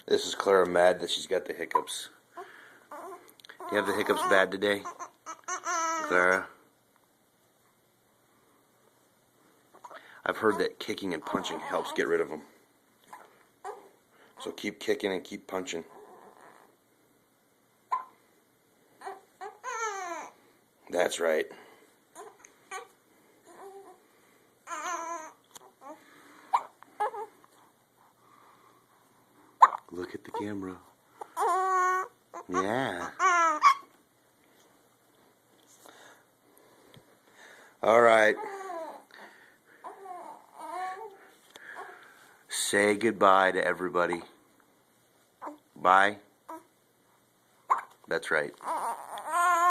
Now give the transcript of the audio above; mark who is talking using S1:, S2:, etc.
S1: This is Clara mad that she's got the hiccups. Do you have the hiccups bad today, Clara? I've heard that kicking and punching helps get rid of them. So keep kicking and keep punching. That's right. Look at the camera. Yeah. All right. Say goodbye to everybody. Bye. That's right.